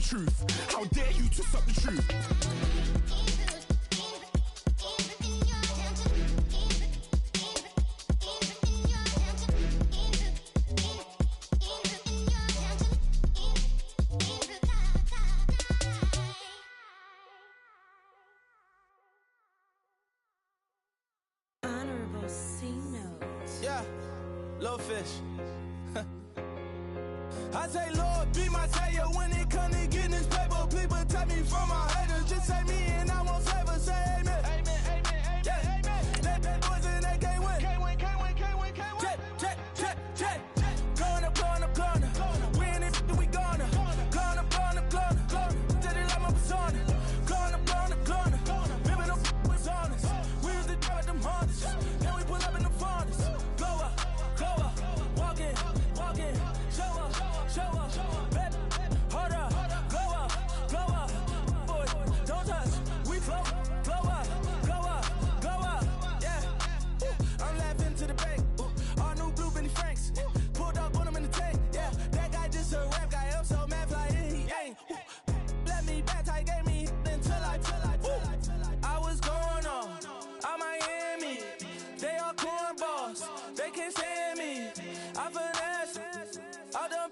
truth. How dare you twist up the truth? Yeah, little fish. I say, Lord, be my savior when it comes to getting this paper. Please protect me from my haters. Just say me and I won't favor. Say amen. Amen, amen, amen. Yeah, amen. They boys and they can't win. Can't win, can't win, can't win, can't win. Jet. Blowing up, blowing up, blowing up. We in it, we gonna. Blowing up, blowing up, blowing up. Did it like my persona. Blowing up, blowing up, blowing up. Living up was honest. We was the drive them hardest. Then we pull up in the furnace. Glow up, walk in, show up, baby, hold up, glow up, boy, don't touch, we flow up, yeah, I'm laughing to the bank, all new blue Benny Franks, pulled up on him in the tank, yeah, that guy just a rap guy, I'm so mad fly, he ain't, let me back, tight gave me until I was going on, I'm Miami, they all cornballs, they can't stand me, I finesse, all them,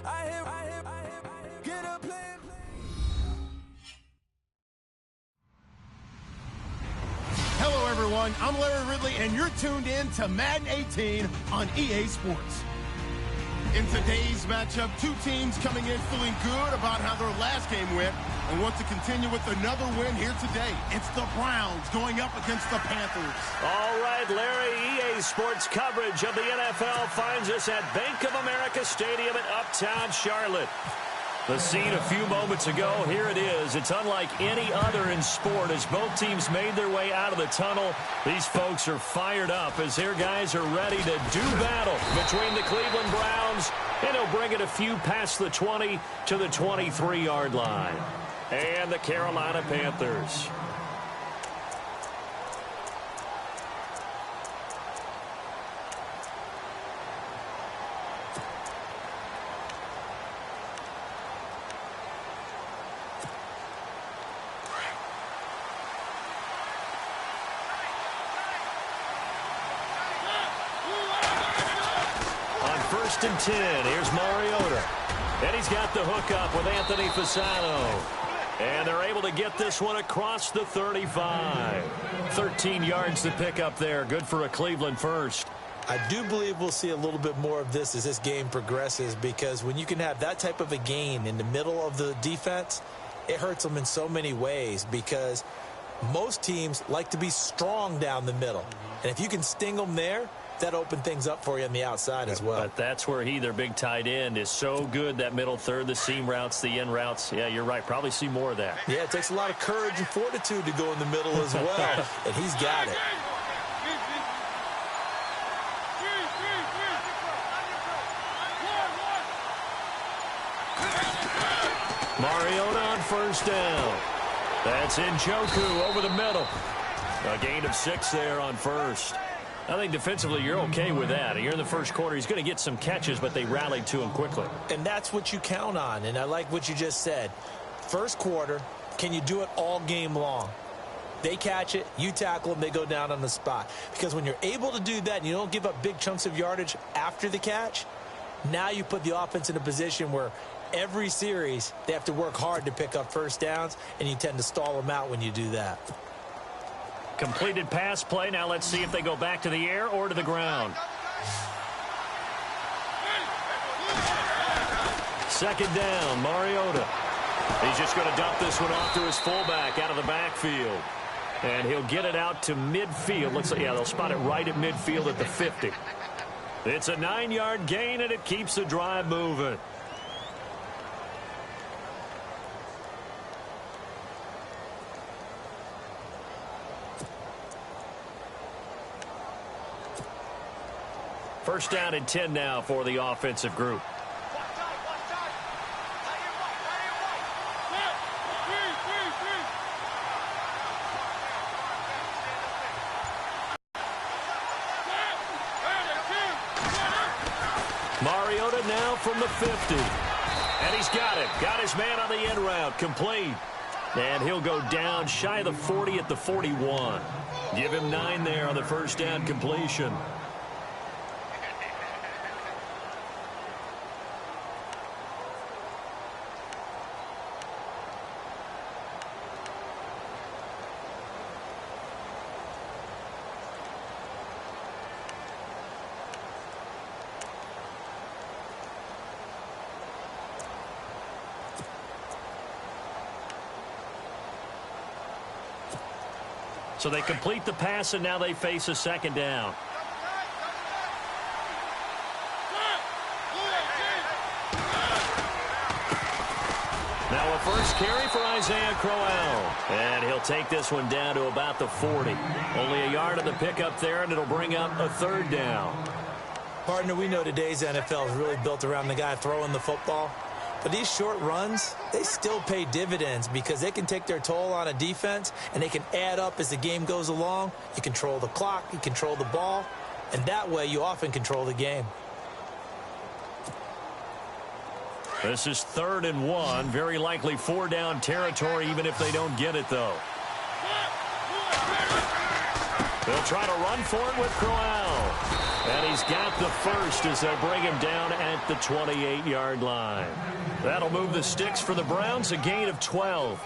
I hear, get a plan. Hello, everyone. I'm Larry Ridley, and you're tuned in to Madden 18 on EA Sports. In today's matchup, two teams coming in feeling good about how their last game went and want to continue with another win here today. It's the Browns going up against the Panthers. All right, Larry, EA Sports coverage of the NFL finds us at Bank of America Stadium in Uptown Charlotte. The scene a few moments ago, here it is. It's unlike any other in sport as both teams made their way out of the tunnel. These folks are fired up as their guys are ready to do battle between the Cleveland Browns, and he'll bring it a few past the 20 to the 23-yard line. And the Carolina Panthers. First and 10. Here's Mariota. And he's got the hook up with Anthony Fasano. And they're able to get this one across the 35. 13 yards to pick up there. Good for a Cleveland first. I do believe we'll see a little bit more of this as this game progresses, because when you can have that type of a gain in the middle of the defense, it hurts them in so many ways, because most teams like to be strong down the middle. And if you can sting them there, that opened things up for you on the outside as well. But that's where their big tight end, is so good, that middle third, the seam routes, the in routes. Yeah, you're right. Probably see more of that. Yeah, it takes a lot of courage and fortitude to go in the middle as well, and he's got it. Mariota on first down. That's Njoku over the middle. A gain of 6 there on first. I think defensively you're okay with that. You're in the first quarter. He's going to get some catches, but they rallied to him quickly. And that's what you count on, and I like what you just said. First quarter, can you do it all game long? They catch it, you tackle them, they go down on the spot. Because when you're able to do that and you don't give up big chunks of yardage after the catch, now you put the offense in a position where every series they have to work hard to pick up first downs, and you tend to stall them out when you do that. Completed pass play. Now let's see if they go back to the air or to the ground. Second down, Mariota. He's just going to dump this one off to his fullback out of the backfield. And he'll get it out to midfield. Looks like, yeah, they'll spot it right at midfield at the 50. It's a 9-yard gain, and it keeps the drive moving. First down and 10 now for the offensive group. Mariota now from the 50. And he's got it. Got his man on the end route. Complete. And he'll go down shy of the 40 at the 41. Give him 9 there on the first down completion. So they complete the pass, and now they face a second down. Now a first carry for Isaiah Crowell. And he'll take this one down to about the 40. Only a yard on the pickup there, and it'll bring up a third down. Partner, we know today's NFL is really built around the guy throwing the football. But these short runs, they still pay dividends because they can take their toll on a defense, and they can add up as the game goes along. You control the clock, you control the ball, and that way you often control the game. This is 3rd and 1. Very likely 4-down territory, even if they don't get it, though. They'll try to run for it with Crowell. And he's got the first as they'll bring him down at the 28-yard line. That'll move the sticks for the Browns, a gain of 12.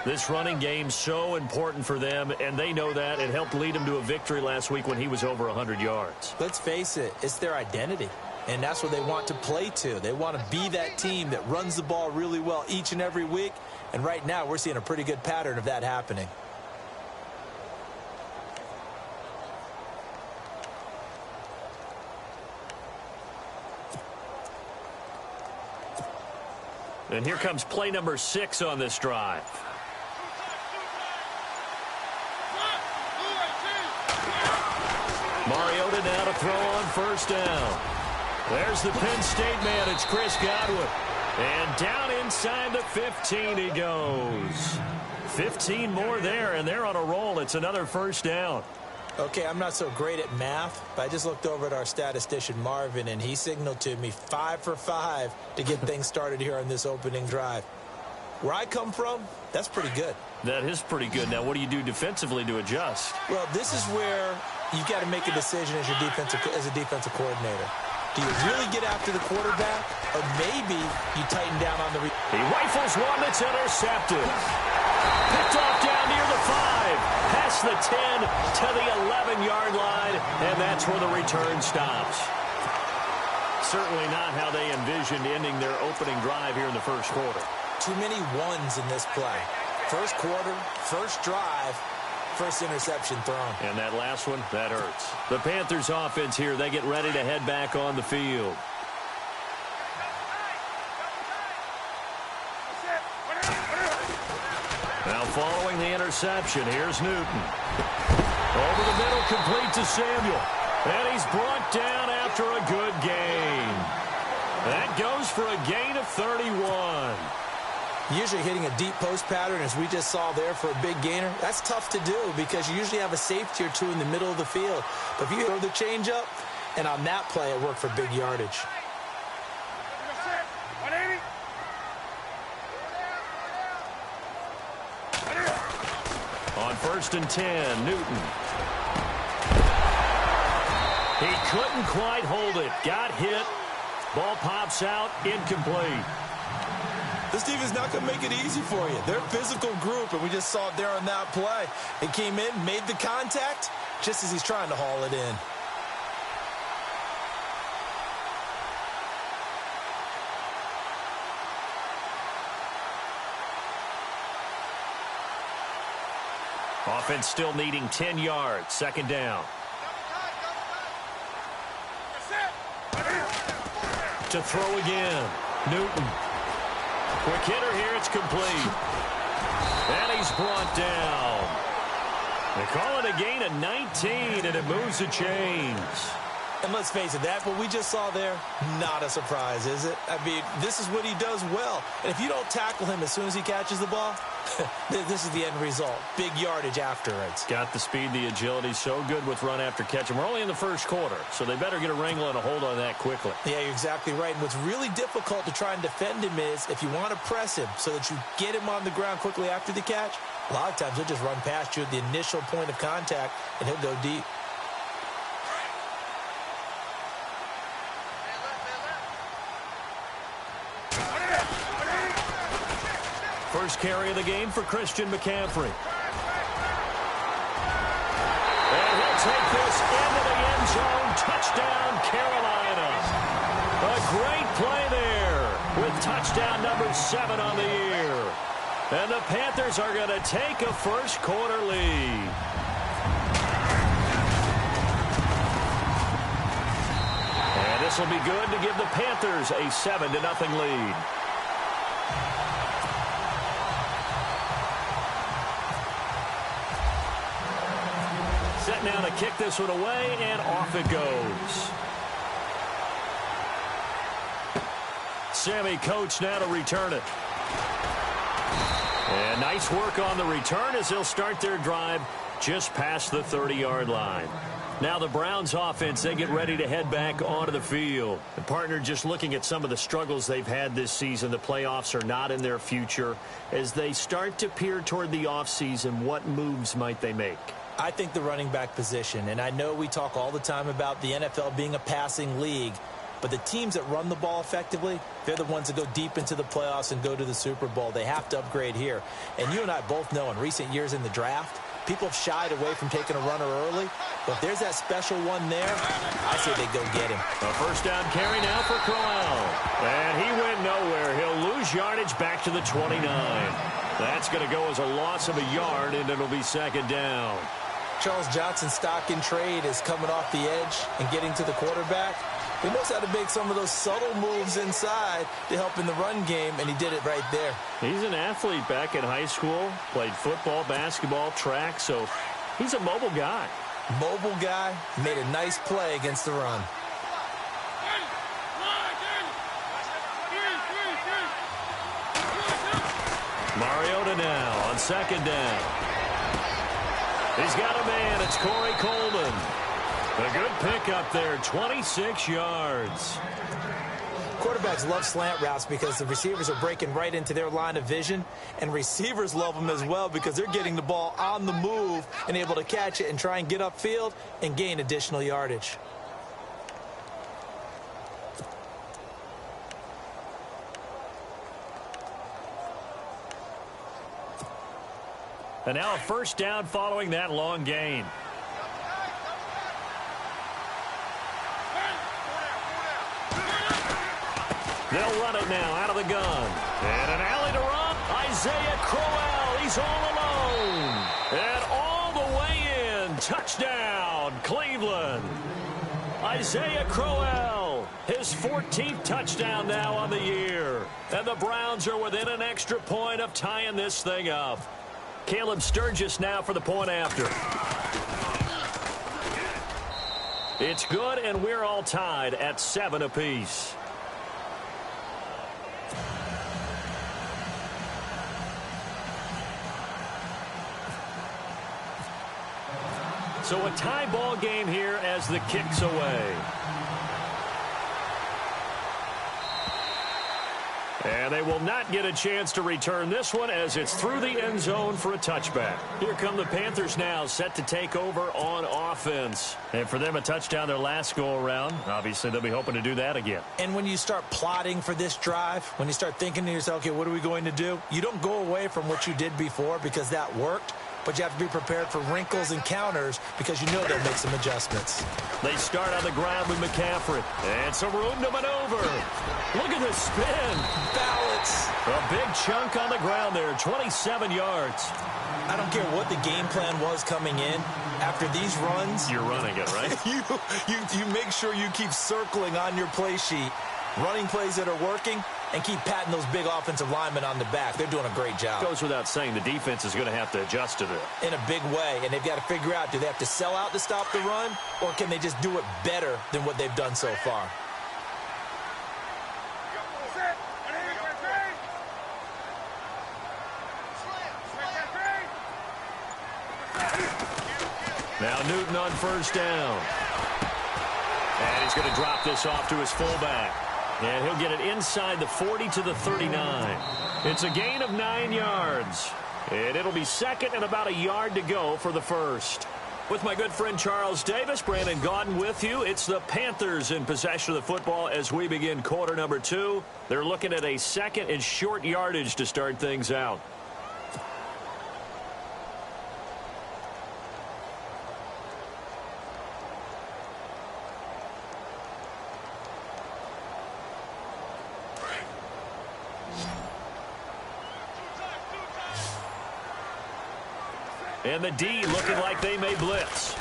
This running game so important for them, and they know that. It helped lead them to a victory last week when he was over 100 yards. Let's face it, it's their identity, and that's what they want to play to. They want to be that team that runs the ball really well each and every week, and right now we're seeing a pretty good pattern of that happening. And here comes play number 6 on this drive. Mariota now to throw on first down. There's the Penn State man. It's Chris Godwin. And down inside the 15 he goes. 15 more there, and they're on a roll. It's another first down. Okay, I'm not so great at math, but I just looked over at our statistician, Marvin, and he signaled to me 5 for 5 to get things started here on this opening drive. Where I come from, that's pretty good. That is pretty good. Now, what do you do defensively to adjust? Well, this is where you got to make a decision as a defensive coordinator. Do you really get after the quarterback, or maybe you tighten down on the... He rifles one that's intercepted. Picked off down near the 5, past the 10 to the 11-yard line, and that's where the return stops. Certainly not how they envisioned ending their opening drive here in the first quarter. Too many ones in this play. First quarter, first drive, first interception thrown. And that last one, that hurts. The Panthers offense here, they get ready to head back on the field. Now following the interception, here's Newton. Over the middle, complete to Samuel. And he's brought down after a good gain. That goes for a gain of 31. Usually hitting a deep post pattern, as we just saw there, for a big gainer, that's tough to do because you usually have a safety or two in the middle of the field. But if you throw the change up, and on that play, it worked for big yardage. On 1st and 10, Newton. He couldn't quite hold it. Got hit. Ball pops out. Incomplete. This team is not going to make it easy for you. They're a physical group, and we just saw it there on that play. It came in, made the contact, just as he's trying to haul it in. Offense still needing 10 yards. Second down. To throw again. Newton. Quick hitter here. It's complete. And he's brought down. They call it a gain of 19, and it moves the chains. And let's face it, what we just saw there, not a surprise, is it? I mean, this is what he does well. And if you don't tackle him as soon as he catches the ball, this is the end result. Big yardage afterwards. Got the speed, the agility, so good with run after catch. And we're only in the first quarter, so they better get a wrangle and a hold on that quickly. Yeah, you're exactly right. And what's really difficult to try and defend him is if you want to press him so that you get him on the ground quickly after the catch, a lot of times he'll just run past you at the initial point of contact, and he'll go deep. First carry of the game for Christian McCaffrey. And he'll take this into the end zone. Touchdown, Carolina. A great play there with touchdown number 7 on the year. And the Panthers are going to take a first quarter lead. And this will be good to give the Panthers a 7-0 lead. Set now to kick this one away, and off it goes. Sammy Coates now to return it. And nice work on the return as they'll start their drive just past the 30-yard line. Now the Browns offense, they get ready to head back onto the field. The partner just looking at some of the struggles they've had this season. The playoffs are not in their future. As they start to peer toward the offseason, what moves might they make? I think the running back position, and I know we talk all the time about the NFL being a passing league, but the teams that run the ball effectively, they're the ones that go deep into the playoffs and go to the Super Bowl. They have to upgrade here. And you and I both know in recent years in the draft, people have shied away from taking a runner early, but if there's that special one there, I say they go get him. A first down carry now for Crowell. And he went nowhere. He'll lose yardage back to the 29. That's going to go as a loss of a yard, and it'll be second down. Charles Johnson's stock in trade is coming off the edge and getting to the quarterback. He knows how to make some of those subtle moves inside to help in the run game, and he did it right there. He's an athlete back in high school, played football, basketball, track, so he's a mobile guy. Mobile guy, made a nice play against the run. Mariota now on second down. He's got a man. It's Corey Coleman. A good pickup there, 26 yards. Quarterbacks love slant routes because the receivers are breaking right into their line of vision, and receivers love them as well because they're getting the ball on the move and able to catch it and try and get upfield and gain additional yardage. And now a first down following that long gain. They'll run it now out of the gun. And an alley to run. Isaiah Crowell. He's all alone. And all the way in. Touchdown, Cleveland. Isaiah Crowell. His 14th touchdown now on the year. And the Browns are within an extra point of tying this thing up. Caleb Sturgis now for the point after. It's good, and we're all tied at 7 apiece. So a tie ball game here as the kick's away. And they will not get a chance to return this one as it's through the end zone for a touchback. Here come the Panthers now, set to take over on offense. And for them, a touchdown their last go-around. Obviously, they'll be hoping to do that again. And when you start plotting for this drive, when you start thinking to yourself, okay, what are we going to do? You don't go away from what you did before because that worked. But you have to be prepared for wrinkles and counters because you know they'll make some adjustments. They start on the ground with McCaffrey. And some room to maneuver. Look at the spin. Balance. A big chunk on the ground there, 27 yards. I don't care what the game plan was coming in. After these runs, you're running it, right? you make sure you keep circling on your play sheet. Running plays that are working, and keep patting those big offensive linemen on the back. They're doing a great job. Goes without saying the defense is going to have to adjust to this. In a big way, and they've got to figure out, do they have to sell out to stop the run, or can they just do it better than what they've done so far? Now Newton on first down. And he's going to drop this off to his fullback. And he'll get it inside the 40 to the 39. It's a gain of 9 yards. And it'll be second and about a yard to go for the first. With my good friend Charles Davis, Brandon Gaudin with you. It's the Panthers in possession of the football as we begin quarter number 2. They're looking at a second and short yardage to start things out. And the D looking like they may blitz.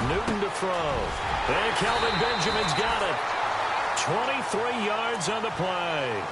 Newton to throw. And Kelvin Benjamin's got it. 23 yards on the play.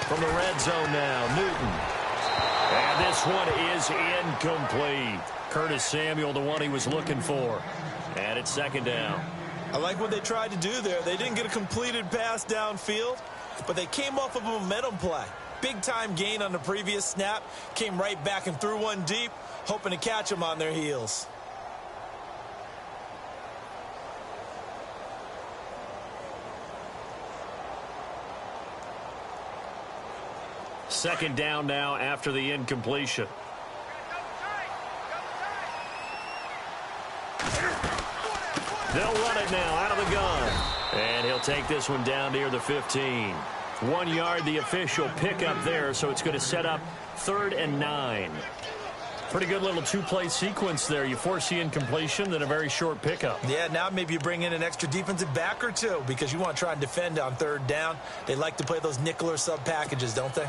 From the red zone now, Newton. And this one is incomplete. Curtis Samuel, the one he was looking for. And it's second down. I like what they tried to do there. They didn't get a completed pass downfield, but they came off of a momentum play. Big-time gain on the previous snap. Came right back and threw one deep, hoping to catch them on their heels. Second down now after the incompletion. They'll run it now out of the gun. And he'll take this one down near the 15. 1 yard, the official pickup there, so it's going to set up 3rd and 9. Pretty good little two-play sequence there. You force the incompletion, then a very short pickup. Yeah, now maybe you bring in an extra defensive back or two because you want to try and defend on 3rd down. They like to play those nickel or sub packages, don't they?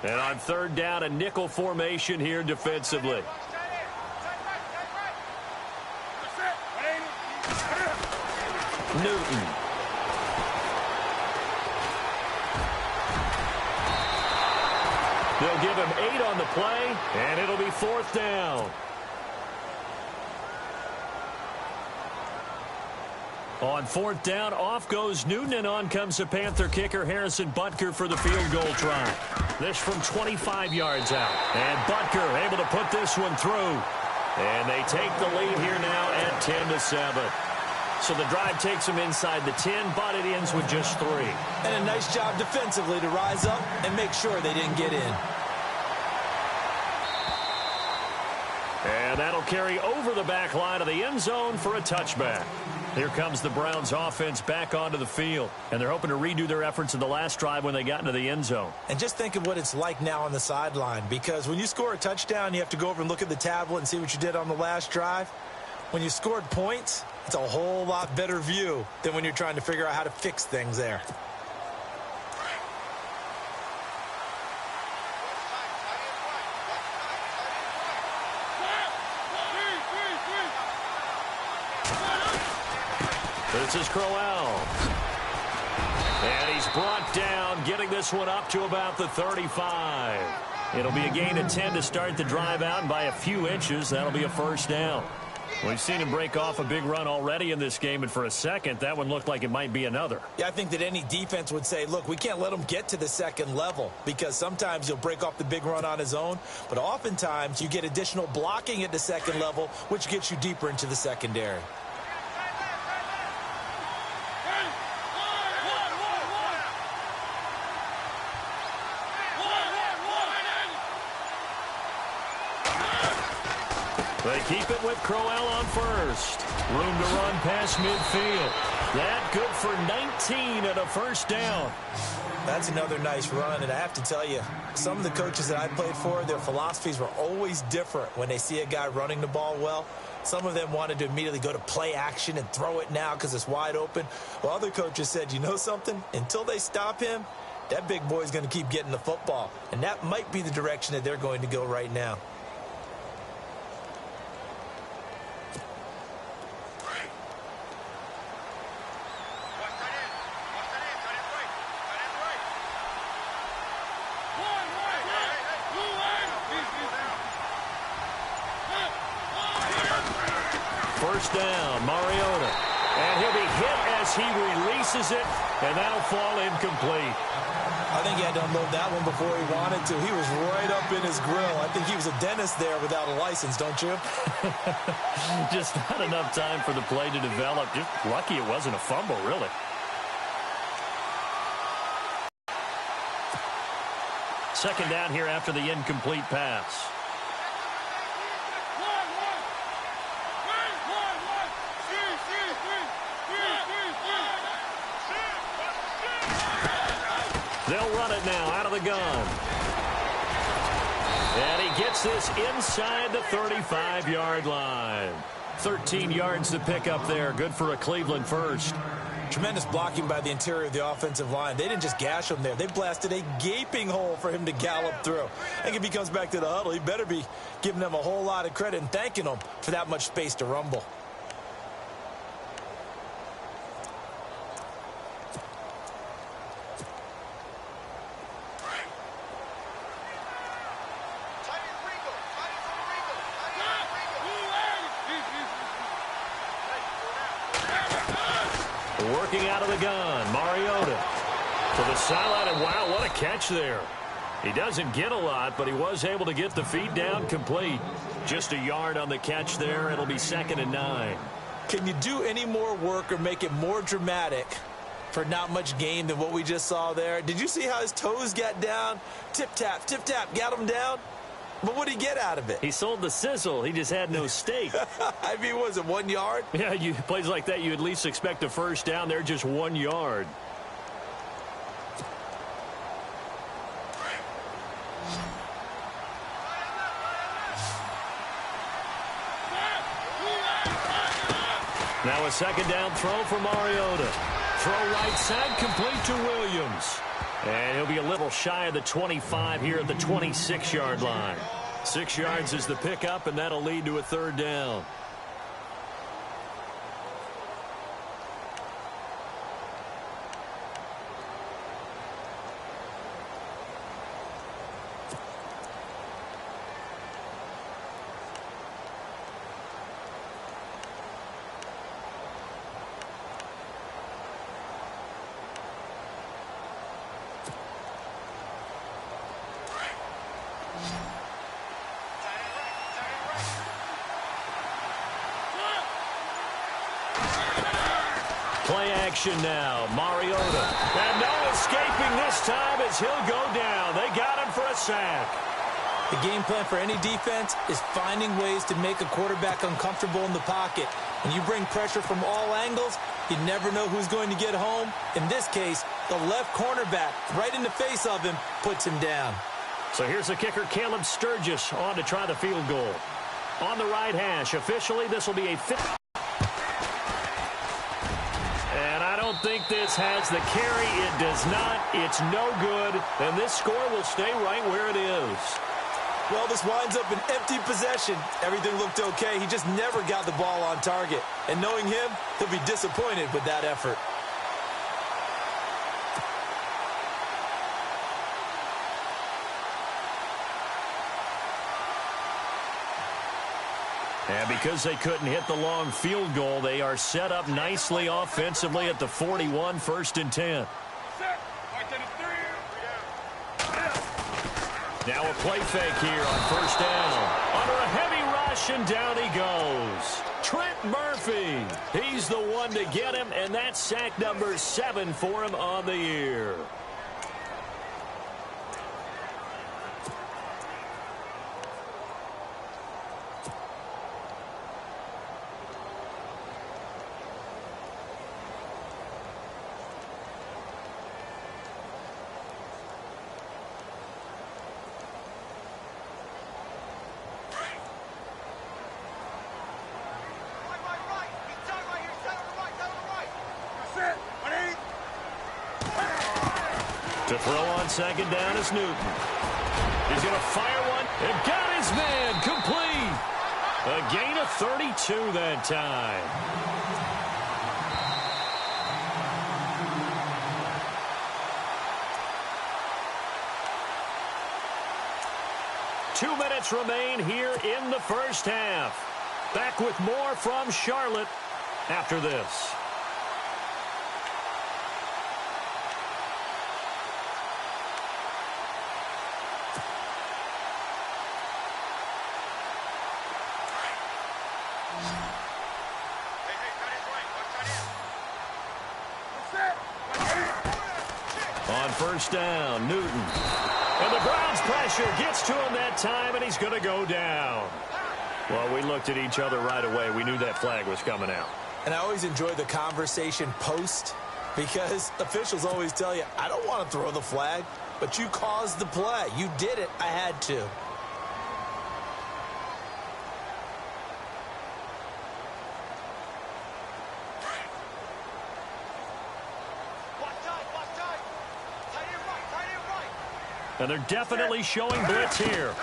And on 3rd down, a nickel formation here defensively. Newton. They'll give him 8 on the play, and it'll be 4th down. On 4th down, off goes Newton, and on comes the Panther kicker, Harrison Butker, for the field goal try. This from 25 yards out. And Butker able to put this one through. And they take the lead here now at 10-7. So the drive takes them inside the 10, but it ends with just 3. And a nice job defensively to rise up and make sure they didn't get in. And that'll carry over the back line of the end zone for a touchback. Here comes the Browns offense back onto the field. And they're hoping to redo their efforts in the last drive when they got into the end zone. And just think of what it's like now on the sideline. Because when you score a touchdown, you have to go over and look at the tablet and see what you did on the last drive. When you scored points, it's a whole lot better view than when you're trying to figure out how to fix things there. This is Crowell. And he's brought down, getting this one up to about the 35. It'll be a gain of 10 to start the drive out, and by a few inches, that'll be a 1st down. We've seen him break off a big run already in this game, and for a second, that one looked like it might be another. Yeah, I think that any defense would say, look, we can't let him get to the second level because sometimes he'll break off the big run on his own, but oftentimes you get additional blocking at the second level, which gets you deeper into the secondary. They keep it with Crowell on first. Room to run past midfield. That good for 19 and a first down. That's another nice run, and I have to tell you, some of the coaches that I played for, their philosophies were always different when they see a guy running the ball well. Some of them wanted to immediately go to play action and throw it now because it's wide open. While other coaches said, you know something? Until they stop him, that big boy's going to keep getting the football. And that might be the direction that they're going to go right now. First down, Mariota. And he'll be hit as he releases it, and that'll fall incomplete. I think he had to unload that one before he wanted to. He was right up in his grill. I think he was a dentist there without a license, don't you? Just not enough time for the play to develop. Just lucky it wasn't a fumble, really. Second down here after the incomplete pass. They'll run it now out of the gun. And he gets this inside the 35-yard line. 13 yards to pick up there. Good for a Cleveland first. Tremendous blocking by the interior of the offensive line. They didn't just gash him there. They blasted a gaping hole for him to gallop through. I think if he comes back to the huddle, he better be giving them a whole lot of credit and thanking them for that much space to rumble. Working out of the gun, Mariota to the sideline, and wow, what a catch there. He doesn't get a lot, but he was able to get the feet down complete. Just a yard on the catch there. It'll be 2nd and 9. Can you do any more work or make it more dramatic for not much gain than what we just saw there? Did you see how his toes got down? Tip-tap, got him down. But what did he get out of it? He sold the sizzle. He just had no steak. I mean, was it 1 yard? Yeah, plays like that, you at least expect a first down. They're just 1 yard. Now a second down throw for Mariota. Throw right side, complete to Williams. And he'll be a little shy of the 25 here at the 26-yard line. 6 yards is the pickup, and that'll lead to a 3rd down. Play action now. Mariota. And no escaping this time as he'll go down. They got him for a sack. The game plan for any defense is finding ways to make a quarterback uncomfortable in the pocket. When you bring pressure from all angles, you never know who's going to get home. In this case, the left cornerback right in the face of him puts him down. So here's the kicker, Caleb Sturgis, on to try the field goal. On the right hash. Officially, this will be a 50. I don't think this has the carry. It does not. It's no good. And this score will stay right where it is. Well, this winds up an empty possession. Everything looked okay. He just never got the ball on target. And knowing him, he'll be disappointed with that effort. And because they couldn't hit the long field goal, they are set up nicely offensively at the 41, 1st and 10. Now a play fake here on 1st down. Under a heavy rush, and down he goes. Trent Murphy. He's the one to get him, and that's sack number 7 for him on the year. To throw on second down is Newton. He's going to fire one. And got his man complete. A gain of 32 that time. Two minutes remain here in the first half. Back with more from Charlotte after this. On first down, Newton. And the Browns' pressure gets to him that time, and he's going to go down. Well, we looked at each other right away. We knew that flag was coming out. And I always enjoy the conversation post because officials always tell you, I don't want to throw the flag, but you caused the play. You did it. I had to. And they're definitely showing blitz here.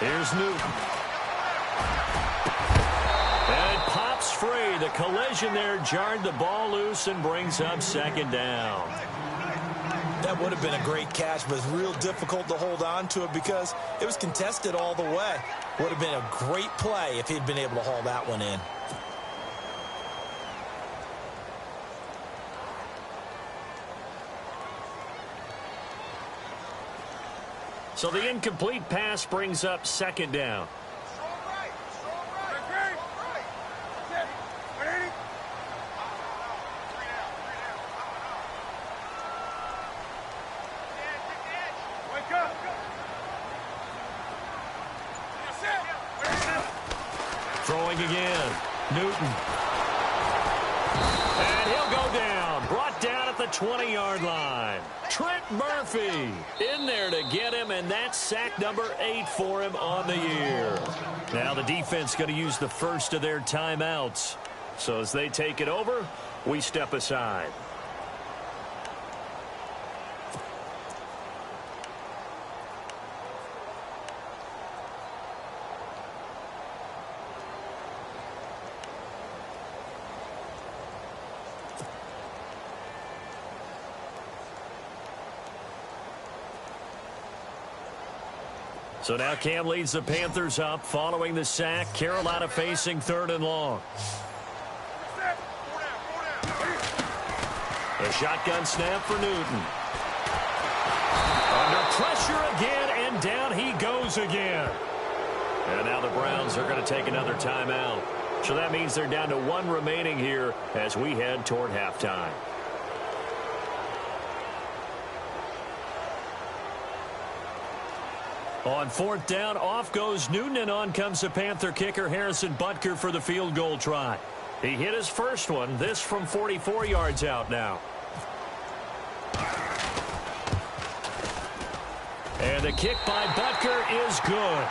Here's Newton. And it pops free. The collision there jarred the ball loose and brings up second down. That would have been a great catch, but it's real difficult to hold on to it because it was contested all the way. Would have been a great play if he'd been able to haul that one in. So the incomplete pass brings up second down. Throwing again. Newton. And he'll go down. Brought down at the 20-yard line. Trent Murphy in there to get him, and that's sack number 8 for him on the year. Now the defense going to use the first of their timeouts. So as they take it over, we step aside. So now Cam leads the Panthers up following the sack. Carolina facing 3rd and long. A shotgun snap for Newton. Under pressure again, and down he goes again. And now the Browns are going to take another timeout. So that means they're down to 1 remaining here as we head toward halftime. On 4th down, off goes Newton, and on comes the Panther kicker Harrison Butker for the field goal try. He hit his first one, this from 44 yards out now. And the kick by Butker is good.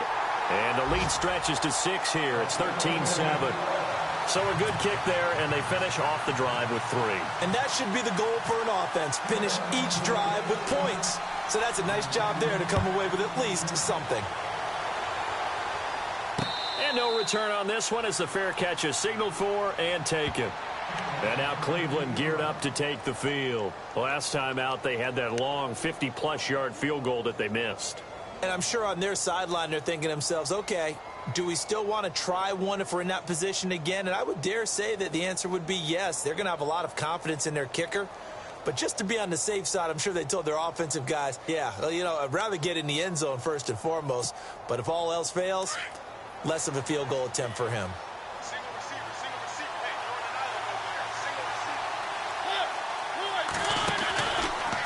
And the lead stretches to 6 here. It's 13-7. So a good kick there, and they finish off the drive with 3. And that should be the goal for an offense. Finish each drive with points. So that's a nice job there to come away with at least something. And no return on this one as the fair catch is signaled for and taken. And now Cleveland geared up to take the field. Last time out, they had that long 50-plus yard field goal that they missed. And I'm sure on their sideline they're thinking to themselves, okay, do we still want to try one if we're in that position again? And I would dare say that the answer would be yes. They're going to have a lot of confidence in their kicker. But just to be on the safe side, I'm sure they told their offensive guys, yeah, well, you know, I'd rather get in the end zone first and foremost. But if all else fails, less of a field goal attempt for him.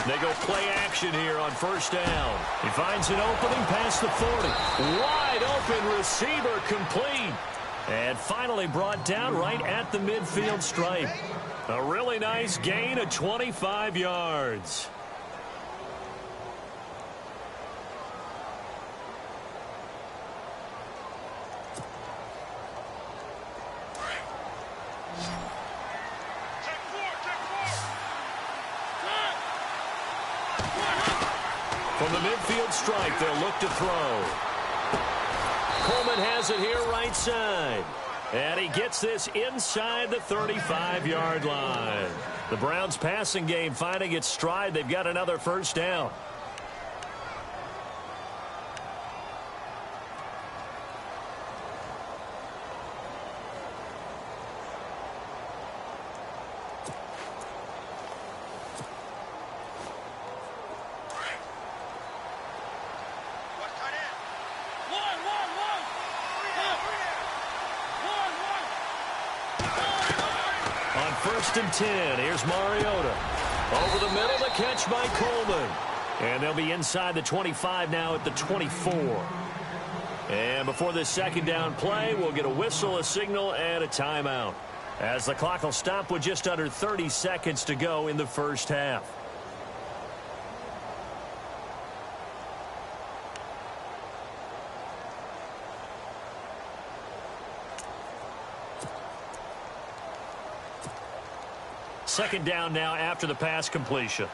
They go play action here on 1st down. He finds an opening past the 40. Wide open receiver complete. And finally brought down right at the midfield stripe. A really nice gain of 25 yards. From the midfield strike, they'll look to throw. Coleman has it here right side. And he gets this inside the 35-yard line. The Browns passing game finding its stride. They've got another first down. On 1st and 10, here's Mariota. Over the middle, the catch by Coleman. And they'll be inside the 25 now at the 24. And before this second down play, we'll get a whistle, a signal, and a timeout, as the clock will stop with just under 30 seconds to go in the first half. Second down now after the pass completion.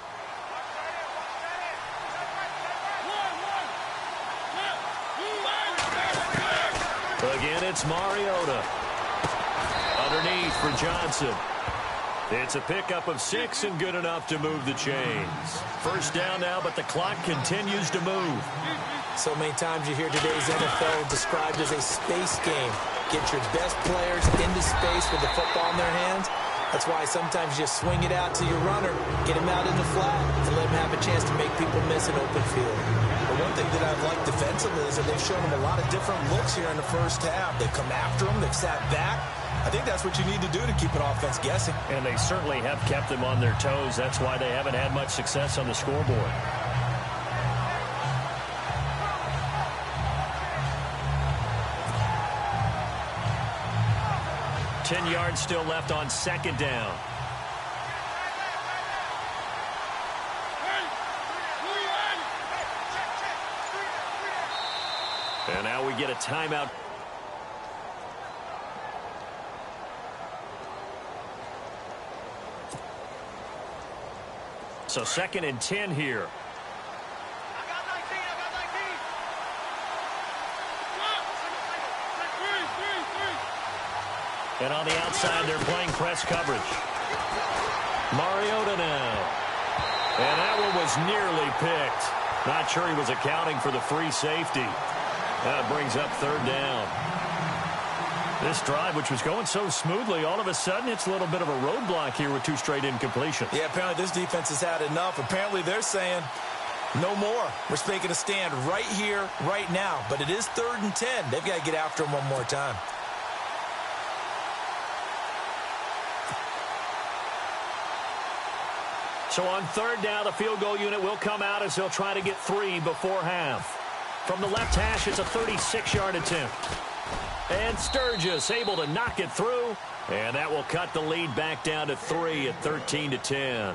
Again, it's Mariota. Underneath for Johnson. It's a pickup of 6 and good enough to move the chains. First down now, but the clock continues to move. So many times you hear today's NFL described as a space game. Get your best players into space with the football in their hands. That's why sometimes you swing it out to your runner, get him out in the flat, and let him have a chance to make people miss an open field. But one thing that I've liked defensively is that they've shown him a lot of different looks here in the first half. They've come after him, they've sat back. I think that's what you need to do to keep an offense guessing. And they certainly have kept them on their toes. That's why they haven't had much success on the scoreboard. Ten yards still left on second down. And now we get a timeout. So 2nd and 10 here. And on the outside, they're playing press coverage. Mariota now. And that one was nearly picked. Not sure he was accounting for the free safety. That brings up 3rd down. This drive, which was going so smoothly, all of a sudden it's a little bit of a roadblock here with 2 straight incompletions. Yeah, apparently this defense has had enough. Apparently they're saying, no more. We're making a stand right here, right now. But it is 3rd and 10. They've got to get after him one more time. So on 3rd down, the field goal unit will come out as they'll try to get 3 before half. From the left hash, it's a 36-yard attempt. And Sturgis able to knock it through. And that will cut the lead back down to 3 at 13-10.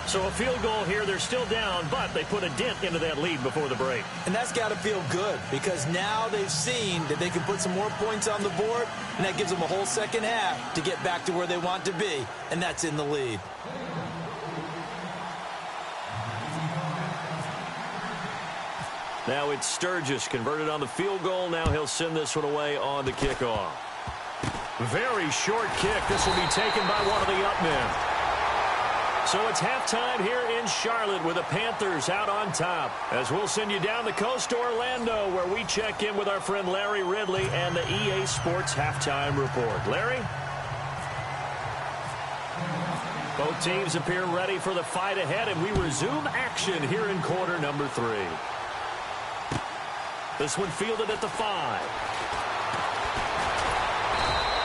So a field goal here. They're still down, but they put a dent into that lead before the break. And that's got to feel good because now they've seen that they can put some more points on the board, and that gives them a whole second half to get back to where they want to be, and that's in the lead. Now it's Sturgis converted on the field goal. Now he'll send this one away on the kickoff. Very short kick. This will be taken by one of the up men. So it's halftime here in Charlotte with the Panthers out on top. As we'll send you down the coast to Orlando, where we check in with our friend Larry Ridley and the EA Sports Halftime Report. Larry? Both teams appear ready for the fight ahead, and we resume action here in quarter number 3. This one fielded at the 5.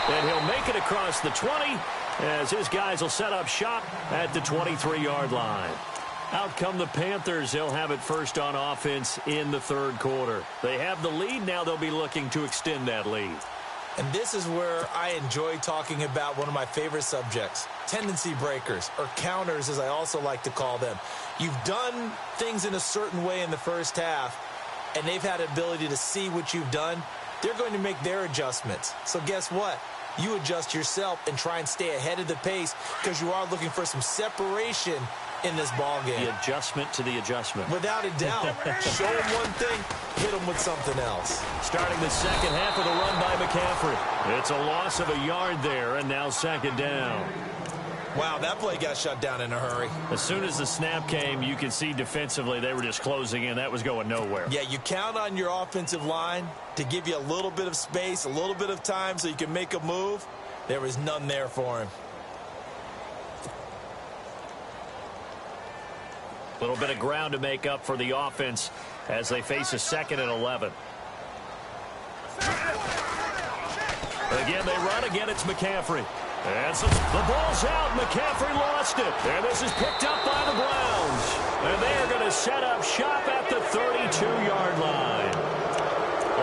And he'll make it across the 20 as his guys will set up shop at the 23-yard line. Out come the Panthers. They'll have it first on offense in the 3rd quarter. They have the lead. Now they'll be looking to extend that lead. And this is where I enjoy talking about one of my favorite subjects, tendency breakers, or counters as I also like to call them. You've done things in a certain way in the first half, and they've had the ability to see what you've done. They're going to make their adjustments. So guess what? You adjust yourself and try and stay ahead of the pace because you are looking for some separation in this ball game. The adjustment to the adjustment. Without a doubt. Show him one thing, hit him with something else. Starting the second half of the run by McCaffrey. It's a loss of a yard there, and now second down. Wow, that play got shut down in a hurry. As soon as the snap came, you could see defensively they were just closing in. That was going nowhere. Yeah, you count on your offensive line to give you a little bit of space, a little bit of time so you can make a move. There was none there for him. A little bit of ground to make up for the offense as they face a 2nd and 11. Again, they run. Again, it's McCaffrey. And so the ball's out. McCaffrey lost it. And this is picked up by the Browns. And they are going to set up shop at the 32-yard line.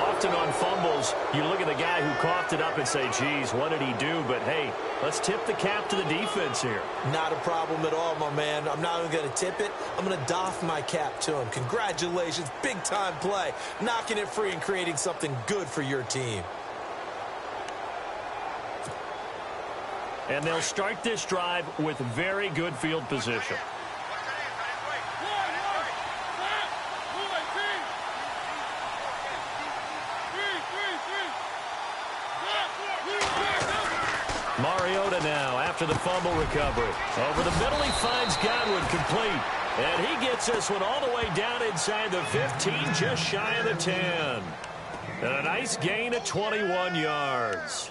Often on fumbles, you look at the guy who coughed it up and say, geez, what did he do? But, hey, let's tip the cap to the defense here. Not a problem at all, my man. I'm not even going to tip it. I'm going to doff my cap to him. Congratulations. Big-time play. Knocking it free and creating something good for your team. And they'll start this drive with very good field position. Mariota now after the fumble recovery. Over the middle, he finds Godwin complete. And he gets this one all the way down inside the 15, just shy of the 10. And a nice gain of 21 yards.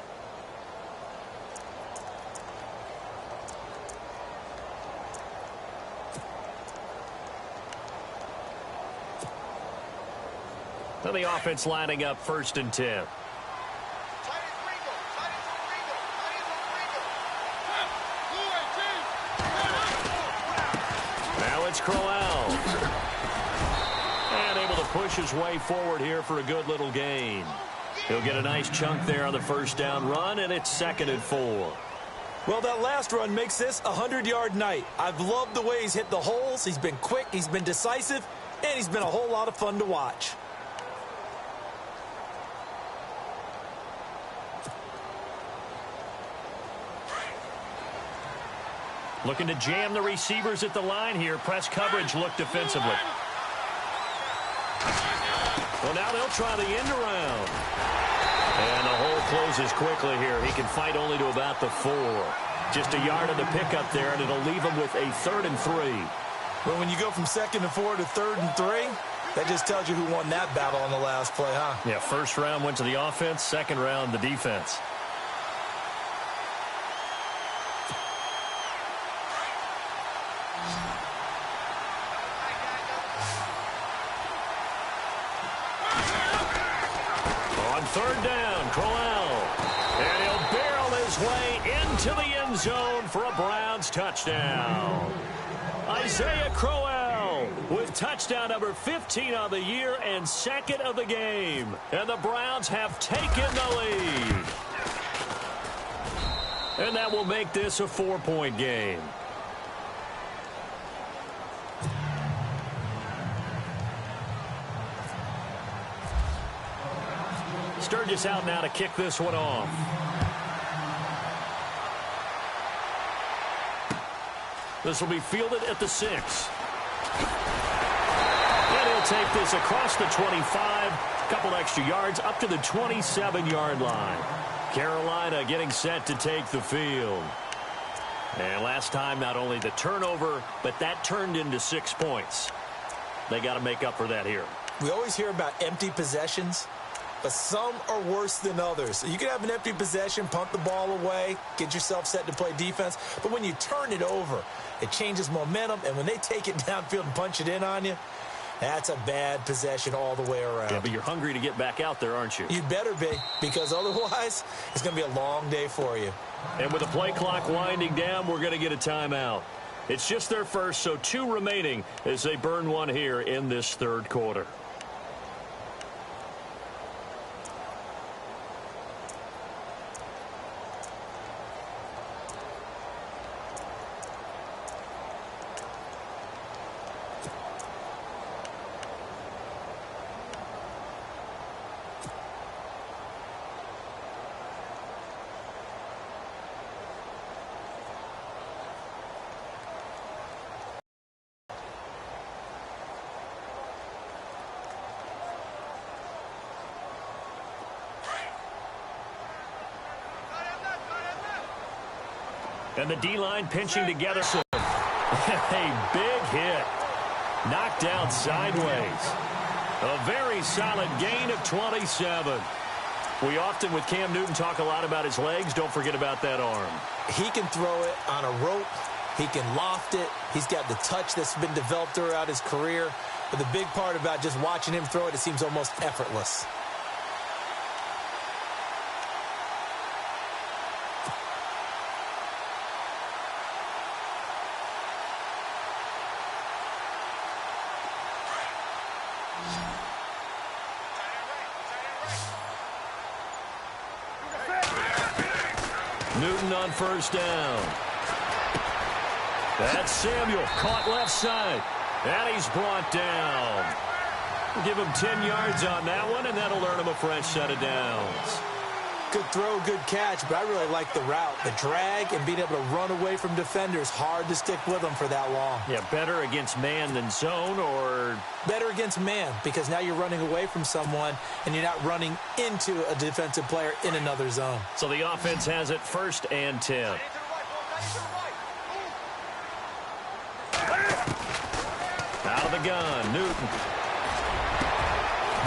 And the offense lining up 1st and 10. Now it's Crowell. And able to push his way forward here for a good little gain. He'll get a nice chunk there on the 1st down run, and it's 2nd and 4. Well, that last run makes this a 100-yard night. I've loved the way he's hit the holes. He's been quick, he's been decisive, and he's been a whole lot of fun to watch. Looking to jam the receivers at the line here. Press coverage look defensively. Well, now they'll try the end around. And the hole closes quickly here. He can fight only to about the 4. Just a yard of the pickup there, and it'll leave him with a 3rd and 3. Well, when you go from 2nd and 4 to 3rd and 3, that just tells you who won that battle on the last play, huh? Yeah, 1st round went to the offense, 2nd round the defense. On 3rd down, Crowell. And he'll barrel his way into the end zone for a Browns touchdown. Isaiah Crowell with touchdown number 15 on the year and 2nd of the game. And the Browns have taken the lead. And that will make this a 4-point game. Sturgis out now to kick this one off. This will be fielded at the 6. And he'll take this across the 25. A couple extra yards up to the 27-yard line. Carolina getting set to take the field. And last time, not only the turnover, but that turned into 6 points. They got to make up for that here. We always hear about empty possessions, but some are worse than others. You can have an empty possession, punt the ball away, get yourself set to play defense. But when you turn it over, it changes momentum. And when they take it downfield and punch it in on you, that's a bad possession all the way around. Yeah, but you're hungry to get back out there, aren't you? You'd better be, because otherwise it's going to be a long day for you. And with the play clock winding down, we're going to get a timeout. It's just their first, so 2 remaining as they burn one here in this 3rd quarter. And the D-line pinching together. A big hit. Knocked out sideways. A very solid gain of 27. We often, with Cam Newton, talk a lot about his legs. Don't forget about that arm. He can throw it on a rope. He can loft it. He's got the touch that's been developed throughout his career. But the big part about just watching him throw it, it seems almost effortless. Newton on first down. That's Samuel, caught left side. And he's brought down. Give him 10 yards on that one, and that'll earn him a fresh set of downs. Good throw, good catch, but I really like the route. The drag and being able to run away from defenders, hard to stick with them for that long. Yeah, better against man than zone, or? Better against man, because now you're running away from someone, and you're not running into a defensive player in another zone. So the offense has it 1st and 10. Out of the gun, Newton.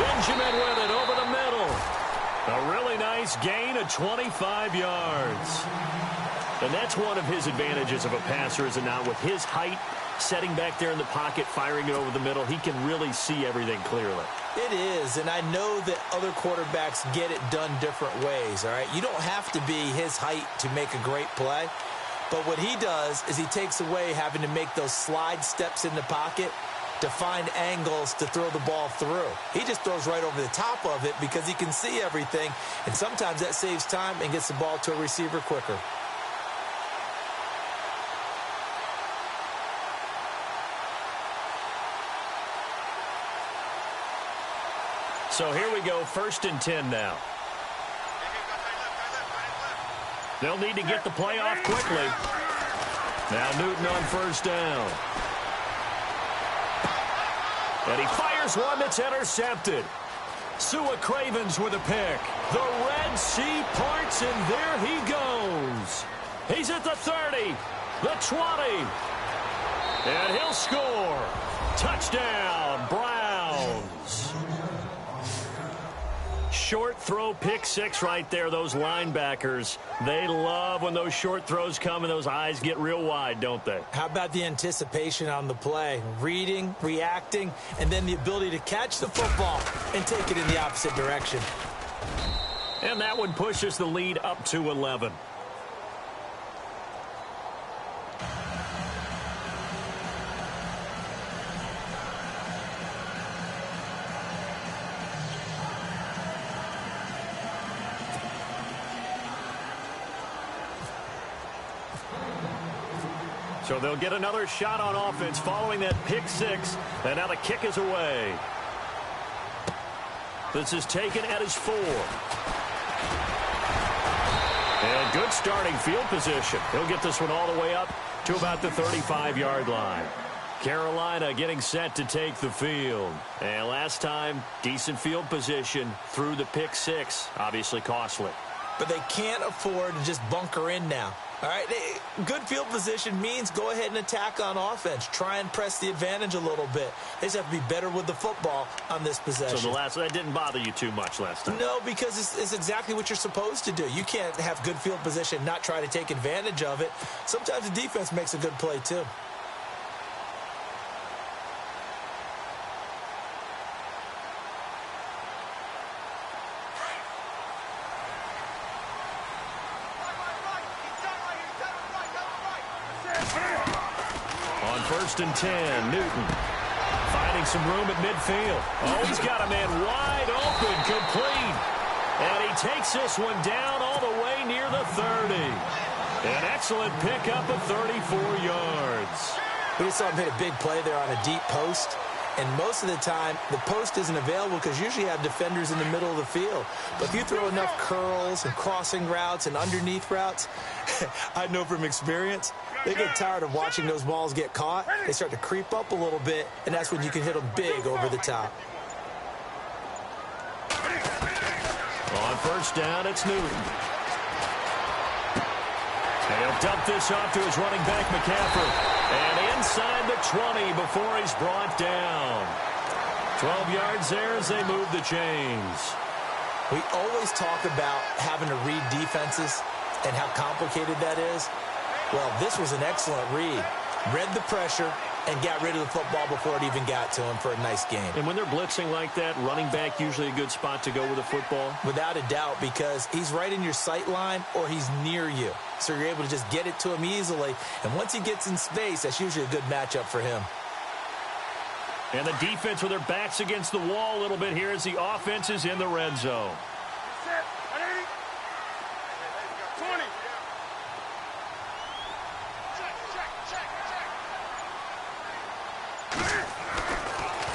Benjamin with it over the middle. A really nice gain of 25 yards. And that's one of his advantages of a passer, is it not? With his height, setting back there in the pocket, firing it over the middle, he can really see everything clearly. It is, and I know that other quarterbacks get it done different ways, all right? You don't have to be his height to make a great play. But what he does is he takes away having to make those slide steps in the pocket to find angles to throw the ball through. He just throws right over the top of it because he can see everything, and sometimes that saves time and gets the ball to a receiver quicker. So here we go, 1st and 10 now. They'll need to get the play off quickly. Now Newton on first down. And he fires one that's intercepted. Sua Cravens with a pick. The Red Sea parts, and there he goes. He's at the 30, the 20. And he'll score. Touchdown, Browns. Short throw, pick six right there. Those linebackers, they love when those short throws come and those eyes get real wide, don't they? How about the anticipation on the play? Reading, reacting, and then the ability to catch the football and take it in the opposite direction. And that one pushes the lead up to 11. So they'll get another shot on offense following that pick six. And now the kick is away. This is taken at his 4. And good starting field position. He'll get this one all the way up to about the 35-yard line. Carolina getting set to take the field. And last time, decent field position through the pick six. Obviously costly. But they can't afford to just bunker in now. All right, good field position means go ahead and attack on offense. Try and press the advantage a little bit. They just have to be better with the football on this possession. So that didn't bother you too much last time? No, because it's exactly what you're supposed to do. You can't have good field position, not try to take advantage of it. Sometimes the defense makes a good play too. First and 10, Newton finding some room at midfield. Oh, he's got a man wide open, complete. And he takes this one down all the way near the 30. An excellent pickup of 34 yards. We just saw him hit a big play there on a deep post. And most of the time, the post isn't available because usually you have defenders in the middle of the field. But if you throw enough curls and crossing routes and underneath routes, I know from experience, they get tired of watching those balls get caught. They start to creep up a little bit, and that's when you can hit them big over the top. On first down, it's Newton. And he'll dump this off to his running back, McCaffrey. And inside the 20 before he's brought down. 12 yards there as they move the chains. We always talk about having to read defenses and how complicated that is. Well, this was an excellent read. Read the pressure and got rid of the football before it even got to him for a nice game. And when they're blitzing like that, running back usually a good spot to go with the football? Without a doubt, because he's right in your sight line or he's near you. So you're able to just get it to him easily. And once he gets in space, that's usually a good matchup for him. And the defense with their backs against the wall a little bit here as the offense is in the red zone.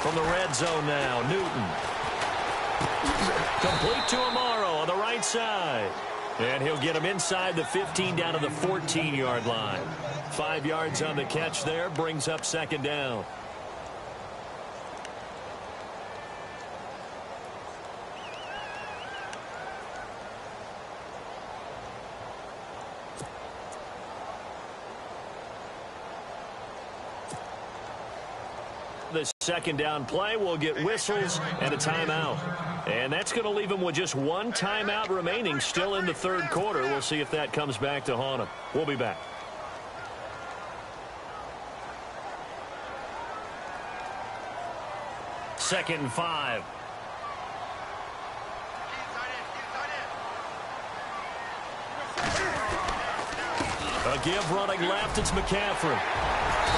From the red zone now, Newton. Complete to Amaro on the right side. And he'll get him inside the 15 down to the 14-yard line. 5 yards on the catch there, brings up second down. The second down play will get whistles and a timeout. And that's going to leave him with just one timeout remaining still in the third quarter. We'll see if that comes back to haunt him. We'll be back. Second and 5. A give running left, it's McCaffrey.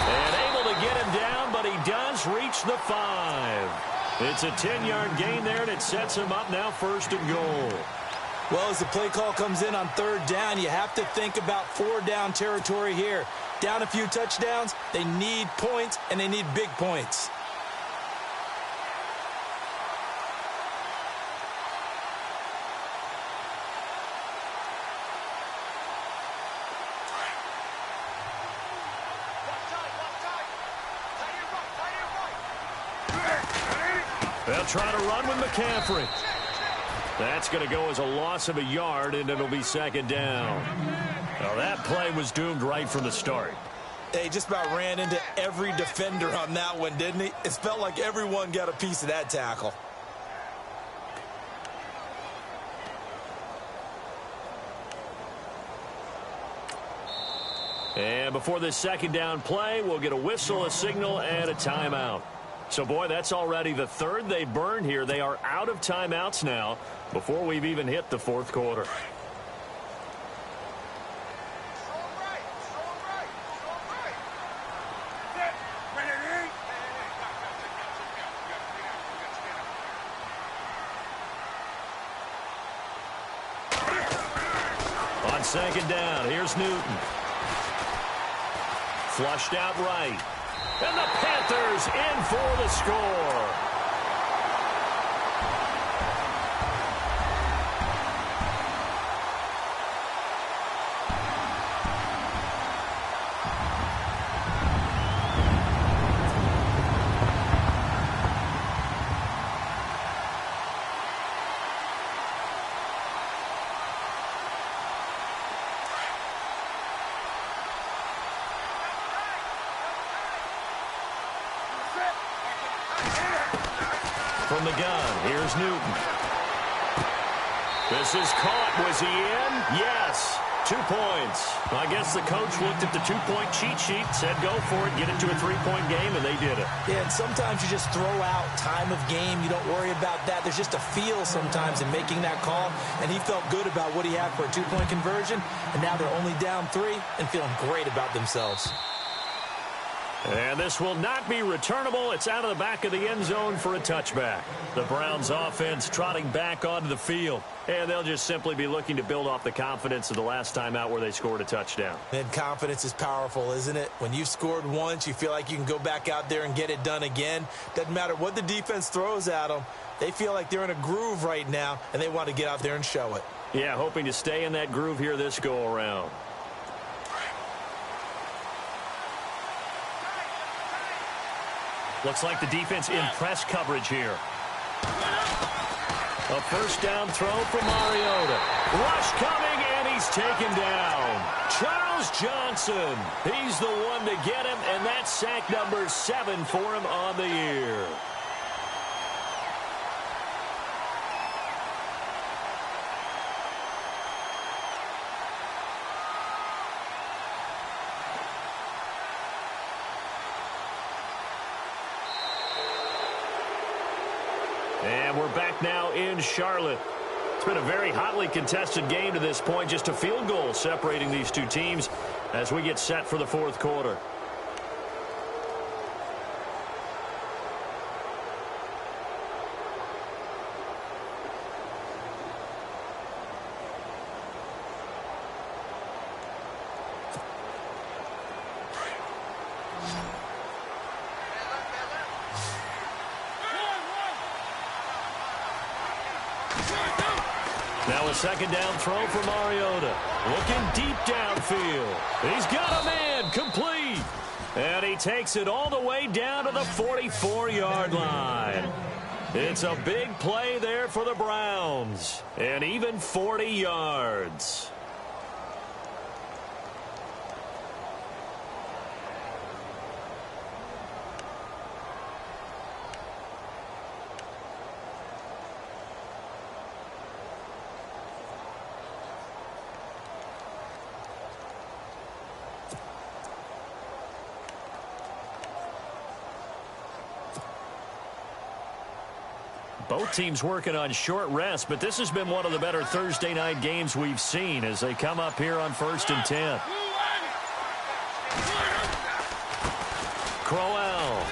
And able to get him down, but he does reach the 5. It's a 10-yard gain there, and it sets him up now first and goal. Well, as the play call comes in on third down, you have to think about 4-down territory here. Down a few touchdowns, they need points, and they need big points. They'll try to run with McCaffrey. That's going to go as a loss of a yard, and it'll be second down. Well, that play was doomed right from the start. They just about ran into every defender on that one, didn't he? It felt like everyone got a piece of that tackle. And before this second down play, we'll get a whistle, a signal, and a timeout. So, boy, that's already the third they burned here. They are out of timeouts now before we've even hit the fourth quarter. On second down, here's Newton. Flushed out right. And the Panthers in for the score. From the gun, here's Newton. This is caught. Was he in? Yes. 2 points. I guess the coach looked at the two-point cheat sheet, said go for it, get it to a three-point game, and they did it. Yeah, and sometimes you just throw out time of game. You don't worry about that. There's just a feel sometimes in making that call, and he felt good about what he had for a two-point conversion, and now they're only down 3 and feeling great about themselves. And this will not be returnable. It's out of the back of the end zone for a touchback. The Browns offense trotting back onto the field. And they'll just simply be looking to build off the confidence of the last time out where they scored a touchdown. And confidence is powerful, isn't it? When you've scored once, you feel like you can go back out there and get it done again. Doesn't matter what the defense throws at them. They feel like they're in a groove right now, and they want to get out there and show it. Yeah, hoping to stay in that groove here this go-around. Looks like the defense in press coverage here. A first down throw for Mariota. Rush coming, and he's taken down. Charles Johnson. He's the one to get him, and that's sack number 7 for him on the year. And we're back now in Charlotte. It's been a very hotly contested game to this point. Just a field goal separating these two teams as we get set for the fourth quarter. Now a second down throw for Mariota. Looking deep downfield. He's got a man complete. And he takes it all the way down to the 44-yard line. It's a big play there for the Browns. And even 40 yards. Both teams working on short rest, but this has been one of the better Thursday night games we've seen as they come up here on 1st and 10. Crowell.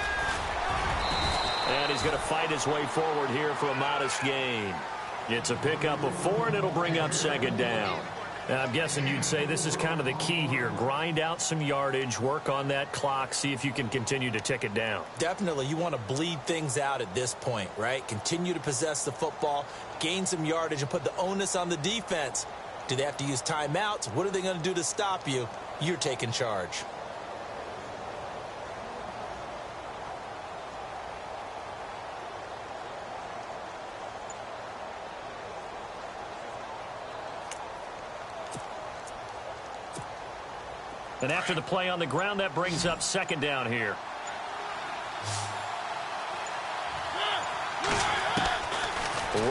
And he's going to fight his way forward here for a modest gain. It's a pickup of 4, and it'll bring up second down. Now, I'm guessing you'd say this is kind of the key here. Grind out some yardage, work on that clock, see if you can continue to tick it down. Definitely. You want to bleed things out at this point, right? Continue to possess the football, gain some yardage, and put the onus on the defense. Do they have to use timeouts? What are they going to do to stop you? You're taking charge. And after the play on the ground, that brings up second down here.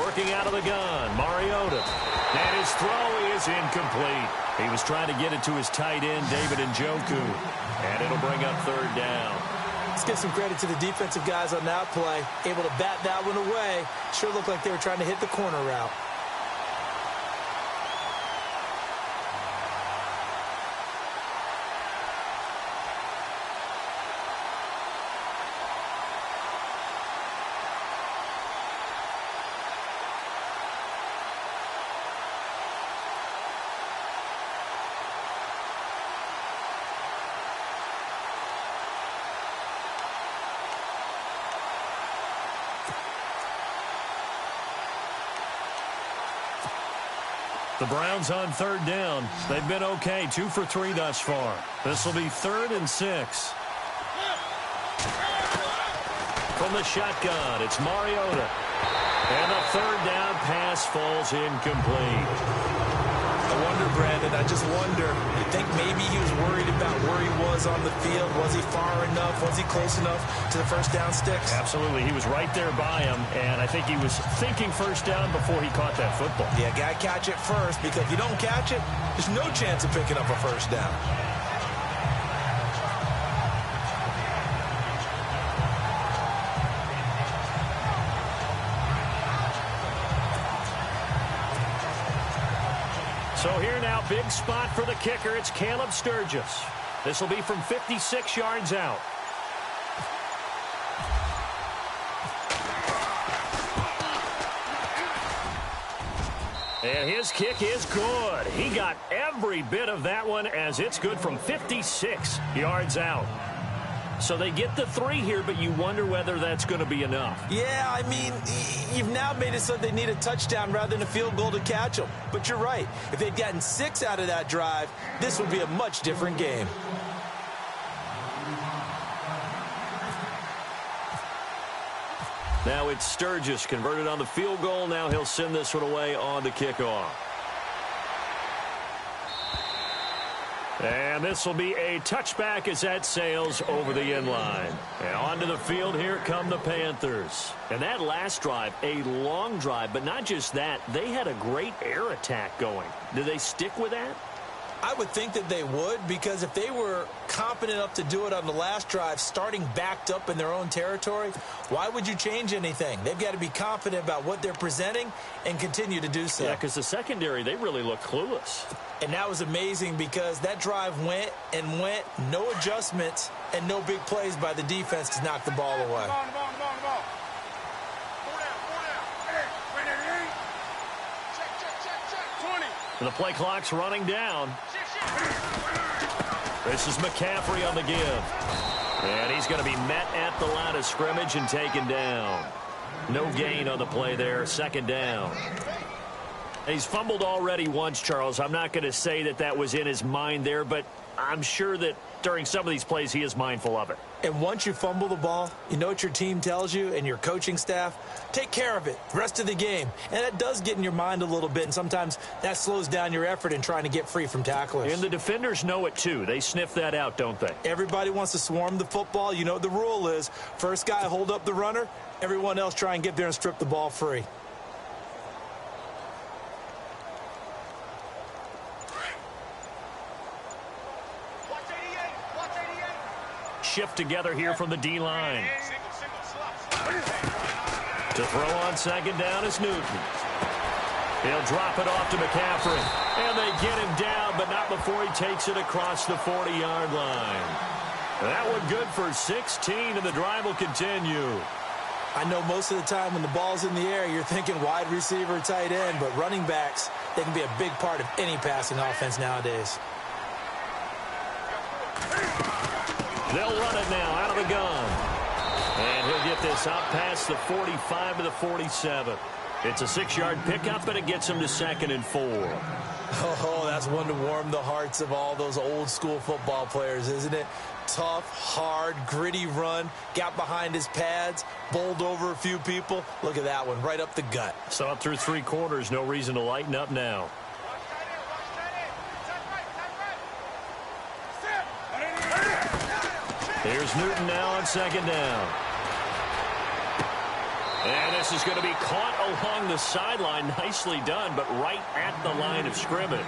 Working out of the gun, Mariota. And his throw is incomplete. He was trying to get it to his tight end, David Njoku. And it'll bring up third down. Let's give some credit to the defensive guys on that play. Able to bat that one away. Sure looked like they were trying to hit the corner route. The Browns on third down. They've been okay, 2 for 3 thus far. This will be 3rd and 6. From the shotgun, it's Mariota. And the third down pass falls incomplete. I wonder, Brandon, I just wonder, you think maybe he was worried about where he was on the field? Was he far enough? Was he close enough to the first down sticks? Absolutely. He was right there by him, and I think he was thinking first down before he caught that football. Yeah, got to catch it first, because if you don't catch it, there's no chance of picking up a first down. So here now, big spot for the kicker. It's Caleb Sturgis. This will be from 56 yards out. And his kick is good. He got every bit of that one as it's good from 56 yards out. So they get the 3 here, but you wonder whether that's going to be enough. Yeah, I mean, you've now made it so they need a touchdown rather than a field goal to catch them. But you're right. If they'd gotten 6 out of that drive, this would be a much different game. Now it's Sturgis converted on the field goal. Now he'll send this one away on the kickoff. And this will be a touchback as that sails over the end line. And onto the field, here come the Panthers. And that last drive, a long drive, but not just that. They had a great air attack going. Do they stick with that? I would think that they would, because if they were confident enough to do it on the last drive, starting backed up in their own territory, why would you change anything? They've got to be confident about what they're presenting and continue to do so. Yeah, because the secondary, they really looked clueless. And that was amazing because that drive went and went, no adjustments and no big plays by the defense to knock the ball away. And the play clock's running down. This is McCaffrey on the give. And he's going to be met at the line of scrimmage and taken down. No gain on the play there, second down. He's fumbled already once, Charles. I'm not going to say that that was in his mind there, but I'm sure that during some of these plays he is mindful of it. And once you fumble the ball, you know what your team tells you and your coaching staff? Take care of it the rest of the game. And that does get in your mind a little bit, and sometimes that slows down your effort in trying to get free from tacklers. And the defenders know it too. They sniff that out, don't they? Everybody wants to swarm the football. You know what the rule is. First guy hold up the runner, everyone else try and get there and strip the ball free. Shift together here from the D-line. To throw on second down is Newton. He'll drop it off to McCaffrey. And they get him down, but not before he takes it across the 40-yard line. That one good for 16, and the drive will continue. I know most of the time when the ball's in the air, you're thinking wide receiver, tight end, but running backs, they can be a big part of any passing offense nowadays. They'll run it now out of the gun. And he'll get this out past the 45 to the 47. It's a 6-yard pickup, but it gets him to 2nd and 4. Oh, that's one to warm the hearts of all those old-school football players, isn't it? Tough, hard, gritty run, got behind his pads, bowled over a few people. Look at that one, right up the gut. So up through 3 quarters, no reason to lighten up now. Here's Newton now on second down. And this is going to be caught along the sideline. Nicely done, but right at the line of scrimmage.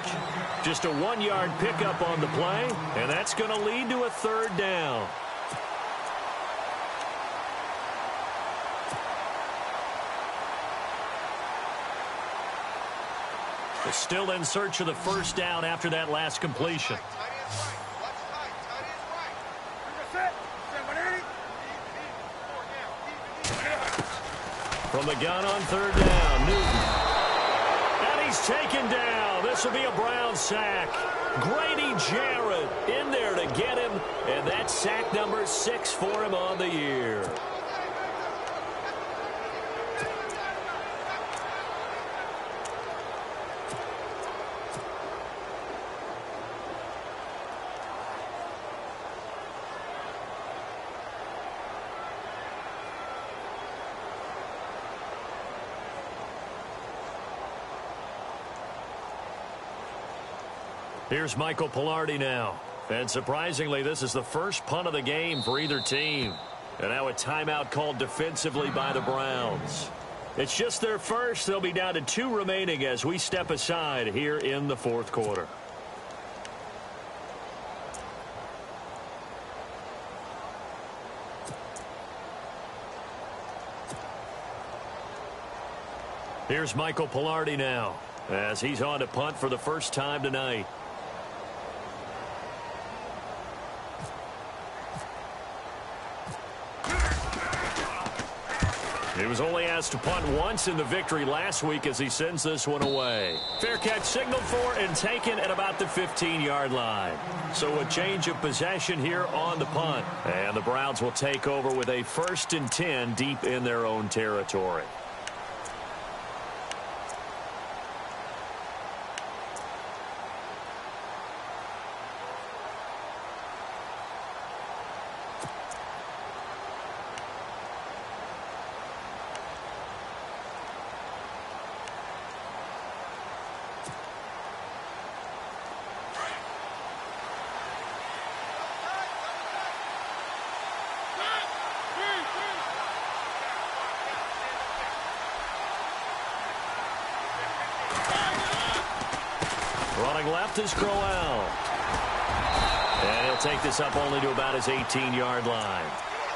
Just a 1-yard pickup on the play, and that's going to lead to a 3rd down. They're still in search of the 1st down after that last completion. From the gun on 3rd down, Newton. And he's taken down. This will be a Brown sack. Grady Jarrett in there to get him, and that's sack number 6 for him on the year. Here's Michael Pilardi now. And surprisingly, this is the first punt of the game for either team. And now a timeout called defensively by the Browns. It's just their first. They'll be down to 2 remaining as we step aside here in the 4th quarter. Here's Michael Pilardi now as he's on to punt for the first time tonight. He was only asked to punt once in the victory last week as he sends this one away. Fair catch signaled for and taken at about the 15-yard line. So a change of possession here on the punt. And the Browns will take over with a 1st and 10 deep in their own territory. Running left is Crowell. And he'll take this up only to about his 18-yard line.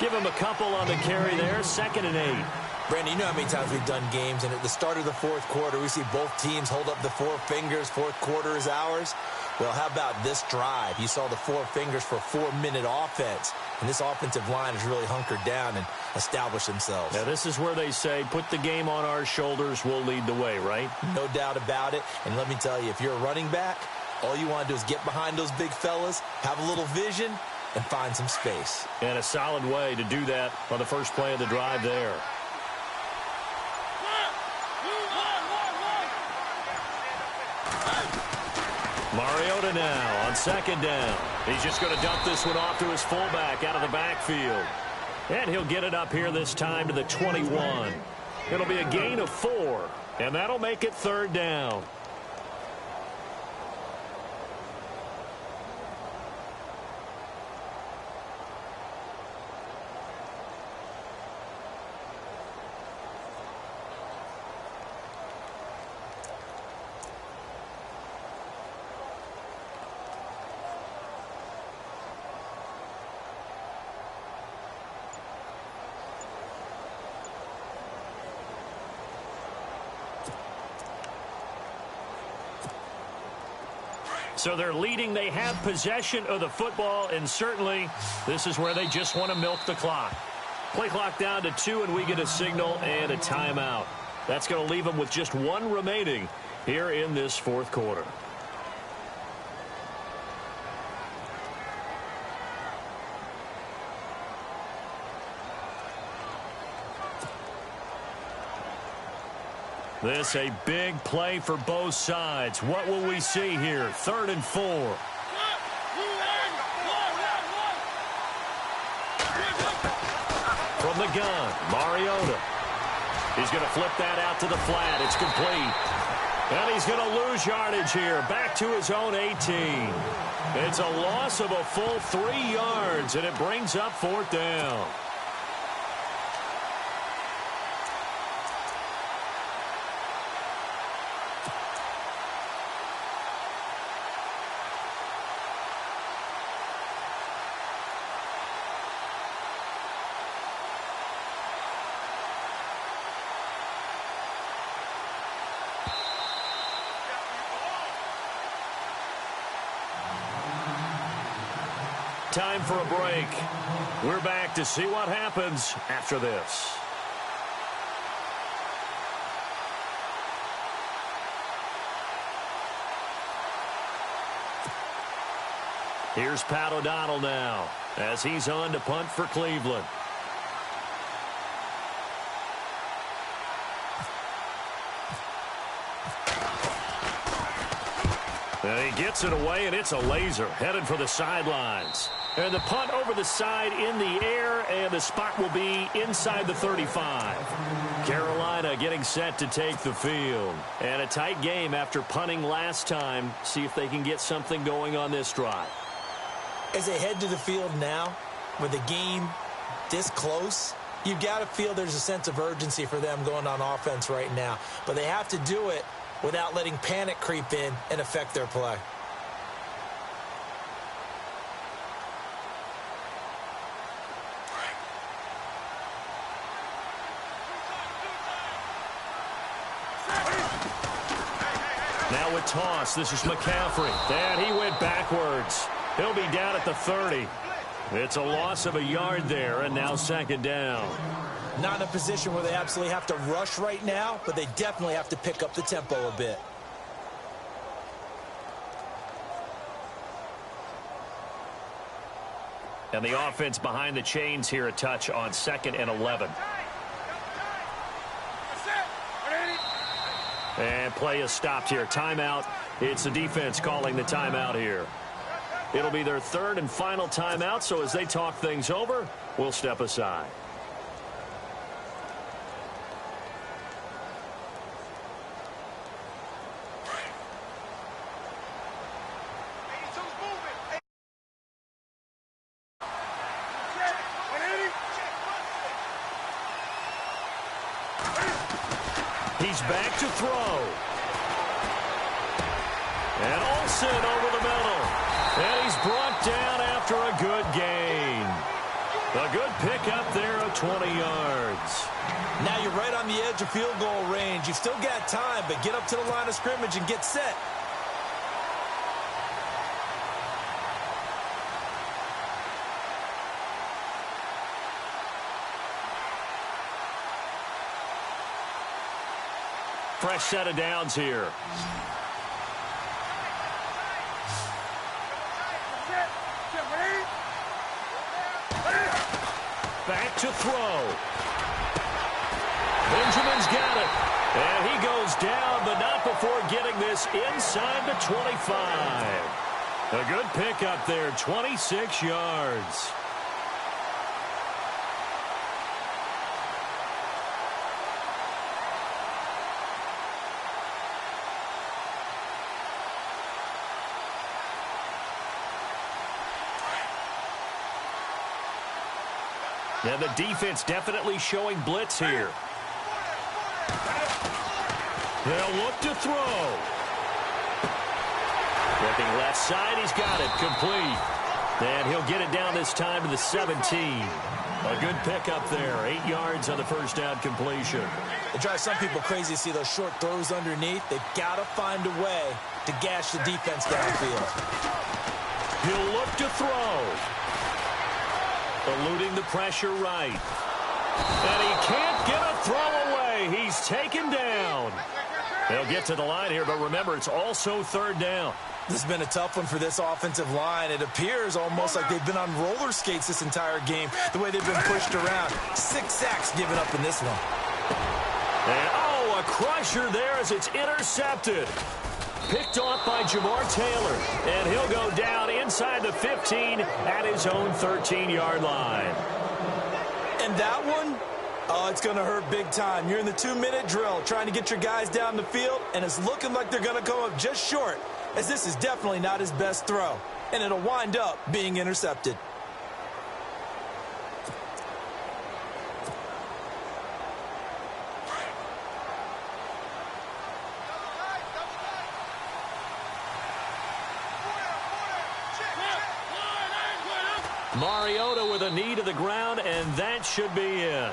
Give him a couple on the carry there. 2nd and 8. Brandon, you know how many times we've done games, and at the start of the fourth quarter, we see both teams hold up the 4 fingers. Fourth quarter is ours. Well, how about this drive? You saw the 4 fingers for 4-minute offense, and this offensive line has really hunkered down and established themselves. Now, this is where they say, put the game on our shoulders, we'll lead the way, right? No doubt about it. And let me tell you, if you're a running back, all you want to do is get behind those big fellas, have a little vision, and find some space. And a solid way to do that on the first play of the drive there. Mariota now on 2nd down. He's just going to dump this one off to his fullback out of the backfield. And he'll get it up here this time to the 21. It'll be a gain of 4, and that'll make it 3rd down. So they're leading. They have possession of the football, and certainly this is where they just want to milk the clock. Play clock down to 2, and we get a signal and a timeout. That's going to leave them with just 1 remaining here in this fourth quarter. This a big play for both sides. What will we see here? 3rd and 4. From the gun, Mariota. He's going to flip that out to the flat. It's complete. And he's going to lose yardage here. Back to his own 18. It's a loss of a full 3 yards, and it brings up 4th down. Time for a break. We're back to see what happens after this. Here's Pat O'Donnell now as he's on to punt for Cleveland. And he gets it away, and it's a laser headed for the sidelines. And the punt over the side in the air, and the spot will be inside the 35. Carolina getting set to take the field. And a tight game after punting last time. See if they can get something going on this drive. As they head to the field now, with the game this close, you've got to feel there's a sense of urgency for them going on offense right now. But they have to do it without letting panic creep in and affect their play. Now with toss, this is McCaffrey. And he went backwards. He'll be down at the 30. It's a loss of a yard there, and now 2nd down. Not in a position where they absolutely have to rush right now, but they definitely have to pick up the tempo a bit. And the offense behind the chains here a touch on 2nd and 11. And play is stopped here. Timeout. It's the defense calling the timeout here. It'll be their 3rd and final timeout, so as they talk things over, we'll step aside. He's back to throw. And Olsen over the middle. And he's brought down after a good gain. A good pickup there of 20 yards. Now you're right on the edge of field goal range. You've still got time, but get up to the line of scrimmage and get set. Fresh set of downs here. Back to throw. Benjamin's got it. And he goes down, but not before getting this inside the 25. A good pickup there, 26 yards. And the defense definitely showing blitz here. They'll look to throw. Looking left side, he's got it, complete. And he'll get it down this time to the 17. A good pickup there, 8 yards on the first down completion. It drives some people crazy to see those short throws underneath. They've got to find a way to gash the defense downfield. He'll look to throw. Eluding the pressure right. And he can't get a throw away. He's taken down. They'll get to the line here, but remember, it's also third down. This has been a tough one for this offensive line. It appears almost like they've been on roller skates this entire game, the way they've been pushed around. 6 sacks given up in this one. And, oh, a crusher there as it's intercepted. Picked off by Jamar Taylor. And he'll go down inside the 15 at his own 13-yard line. And that one, oh, it's going to hurt big time. You're in the 2-minute drill trying to get your guys down the field, and it's looking like they're going to come up just short, as this is definitely not his best throw. And it'll wind up being intercepted. Mariota with a knee to the ground, and that should be it.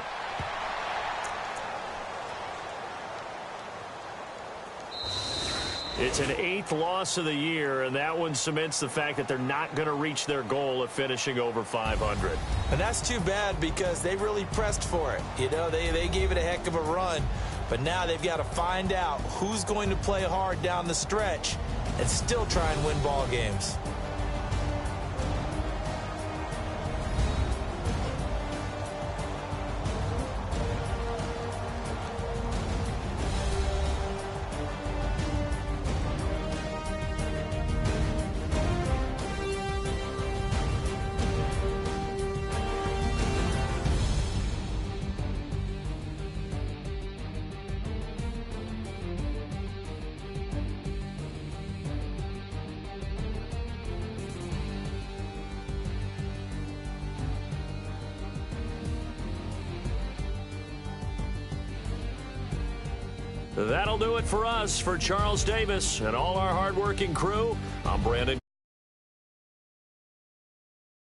It's an 8th loss of the year, and that one cements the fact that they're not going to reach their goal of finishing over 500. And that's too bad because they really pressed for it. You know, they gave it a heck of a run, but now they've got to find out who's going to play hard down the stretch and still try and win ball games. That'll do it for us. For Charles Davis and all our hardworking crew, I'm Brandon